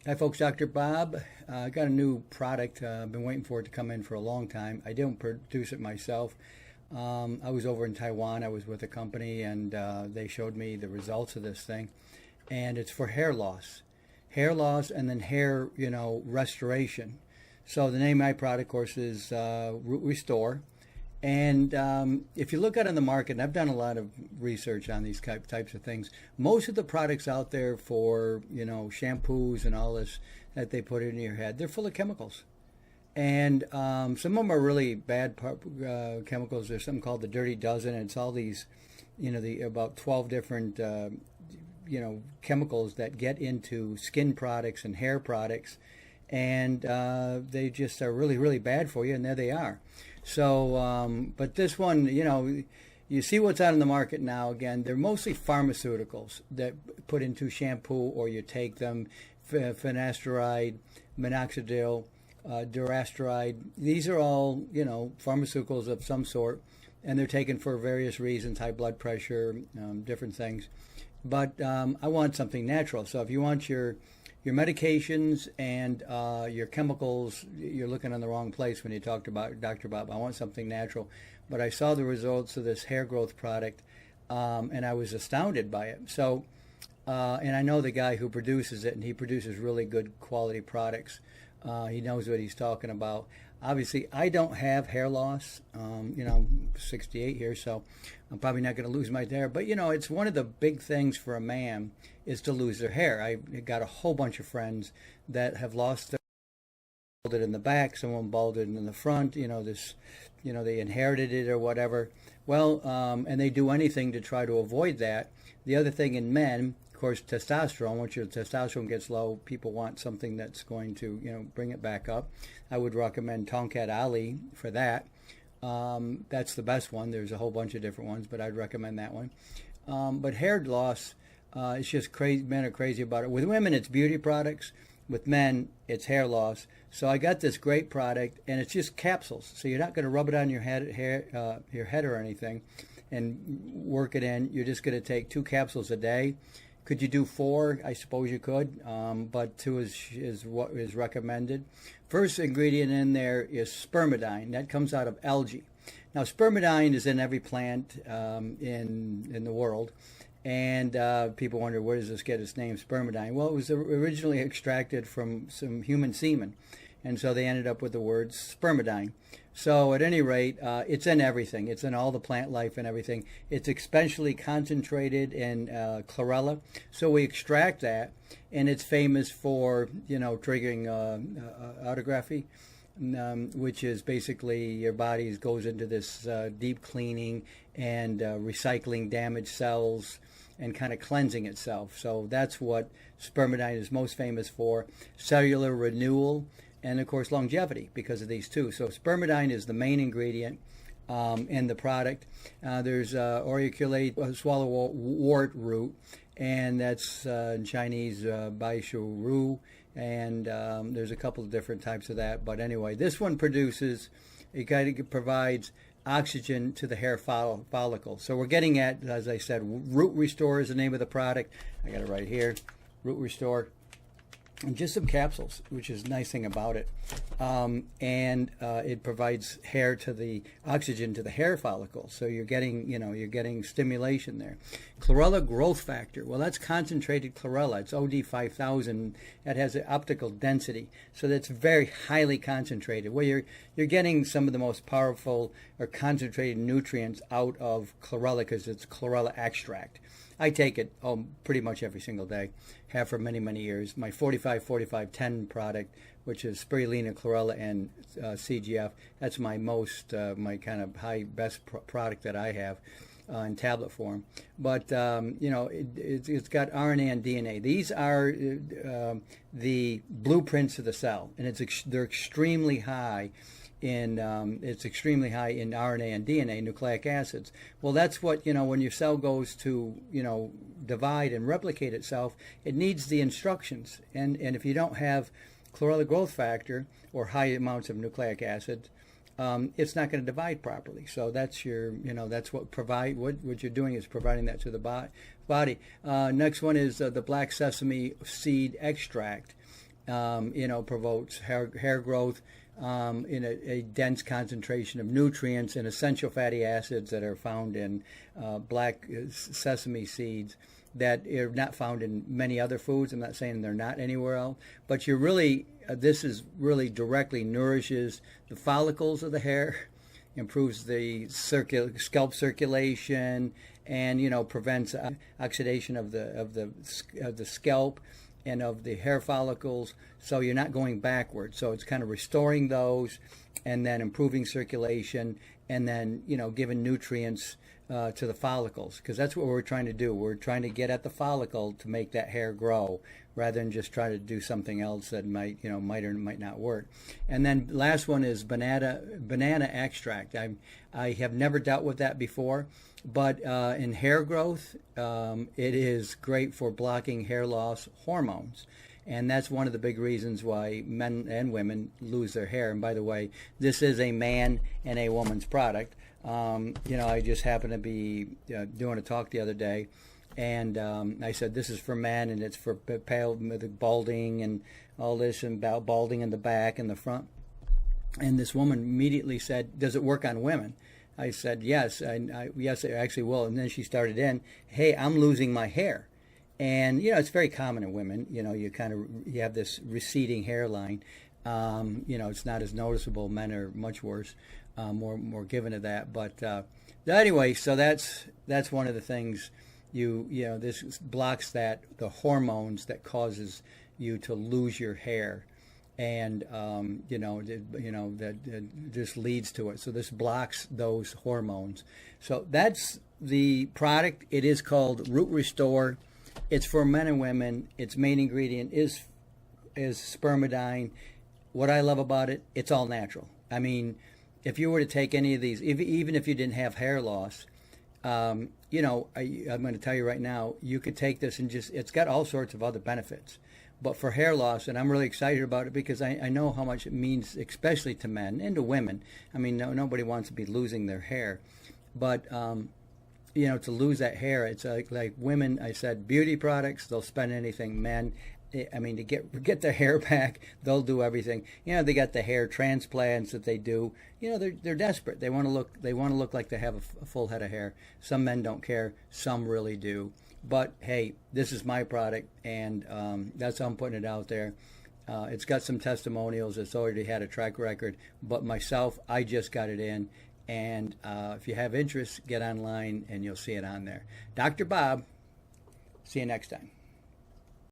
Hi folks, Dr. Bob. I got a new product. I've been waiting for it to come in for a long time. I didn't produce it myself. I was over in Taiwan. I was with a company and they showed me the results of this thing. And it's for hair loss. Hair loss and then hair, restoration. So the name of my product, of course, is Root Restore. And if you look out in the market, and I've done a lot of research on these types of things, most of the products out there for, shampoos and all this that they put in your head, they're full of chemicals. And some of them are really bad chemicals. There's something called the Dirty Dozen, and it's all these, about 12 different, chemicals that get into skin products and hair products. And they just are really, really bad for you, and there they are. So, but this one, you see what's out in the market now. Again, they're mostly pharmaceuticals that put into shampoo, or you take them, finasteride, minoxidil, durasteride. These are all, pharmaceuticals of some sort, and they're taken for various reasons, high blood pressure, different things. But I want something natural. So if you want your medications and your chemicals, you're looking in the wrong place when you talked about Dr. Bob. I want something natural. But I saw the results of this hair growth product, and I was astounded by it. So, and I know the guy who produces it, and he produces really good quality products. He knows what he's talking about. Obviously, I don't have hair loss. I'm 68 here, so I'm probably not going to lose my hair. But, it's one of the big ththings for a man is to lose their hair. I got a whole bunch of friends that have lost their balded in the back, someone balded in the front, they inherited it or whatever. Well, and they do anything to try to avoid that. The other thing in men, of course, testosterone. Once your testosterone gets low, people want something that's going to, bring it back up. I would recommend Tongkat Ali for that. That's the best one. There's a whole bunch of different ones, but I'd recommend that one. But hair loss, it's just crazy. Men are crazy about it. With women, it's beauty products. With men, it's hair loss. So I got this great product, and it's just capsules. So you're not going to rub it on your head or anything, and work it in. You're just going to take 2 capsules a day. Could you do 4? I suppose you could, but 2 is what is recommended. First ingredient in there is spermidine. That comes out of algae. Now, spermidine is in every plant in the world, and people wonder, where does this get its name, spermidine? Well, it was originally extracted from some human semen, and so they ended up with the word spermidine. So at any rate, it's in everything. It's in all the plant life and everything. It's especially concentrated in Chlorella. So we extract that, and it's famous for, triggering autography, which is basically your body goes into this deep cleaning and recycling damaged cells and kind of cleansing itself. So that's what spermidine is most famous for. Cellular renewal. And, of course, longevity because of these 2. So spermidine is the main ingredient in the product. There's auriculate swallowwort root, and that's in Chinese baishu ru, and there's a couple of different types of that. But anyway, this one provides oxygen to the hair follicle. So we're getting at, as I said, Root Restore is the name of the product. I got it right here, Root Restore. And just some capsules, which is a nice thing about it. And it provides oxygen to the hair follicle. So you're getting stimulation there. Chlorella growth factor. Well, that's concentrated chlorella. It's OD 5000. That has an optical density. So that's very highly concentrated. Well, you're getting some of the most powerful or concentrated nutrients out of chlorella because it's chlorella extract. I take it pretty much every single day, have for many, many years. My 45-45-10 product, which is Spirulina, Chlorella, and CGF, that's my my kind of best product that I have in tablet form. But, it's got RNA and DNA. These are the blueprints of the cell, and they're extremely high. It's extremely high in RNA and DNA, nucleic acids. Well, that's what, when your cell goes to, divide and replicate itself, it needs the instructions. And if you don't have chlorella growth factor or high amounts of nucleic acid, it's not going to divide properly. So that's that's what you're doing is providing that to the body. Next one is the black sesame seed extract. promotes hair growth in a dense concentration of nutrients and essential fatty acids that are found in black sesame seeds that are not found in many other foods. I'm not saying they're not anywhere else, but you're really, this is really directly nourishes the follicles of the hair, improves the scalp circulation, and prevents oxidation of the scalp and of the hair follicles, so you're not going backwards. So it's kind of restoring those, and then improving circulation, and then giving nutrients to the follicles, because that's what we're trying to do. We're trying to get at the follicle to make that hair grow, rather than just try to do something else that might or might not work. And then last one is banana extract. I have never dealt with that before, but in hair growth, it is great for blocking hair loss hormones. And that's one of the big reasons why men and women lose their hair. And by the way, this is a man and a woman's product. I just happened to be doing a talk the other day, and I said this is for men, and it's for pale balding and all this, and about balding in the back and the front. And this woman immediately said, "Does it work on women?" I said, "Yes, yes, it actually will." And then she started in, "Hey, I'm losing my hair." And it's very common in women. You have this receding hairline. It's not as noticeable. Men are much worse, more given to that. But anyway, so that's one of the things. This blocks the hormones that causes you to lose your hair, and that just leads to it. So this blocks those hormones. So that's the product. It is called Root Restore. It's for men and women. Its main ingredient is spermidine. What I love about it, it's all natural. I mean, if you were to take any of these, even if you didn't have hair loss, I'm going to tell you right now, you could take this and it's got all sorts of other benefits. But for hair loss, and I'm really excited about it because I know how much it means, especially to men and to women. I mean, nobody wants to be losing their hair. But to lose that hair, it's like women, I said, beauty products, they'll spend anything. Men, I mean, to get their hair back, they'll do everything. They got the hair transplants that they do. They're desperate. They want to look like they have a full head of hair. Some men don't care. Some really do. But hey, this is my product, and that's how I'm putting it out there. It's got some testimonials. It's already had a track record. But myself, I just got it in. And if you have interest, get online and you'll see it on there. Dr. Bob, see you next time.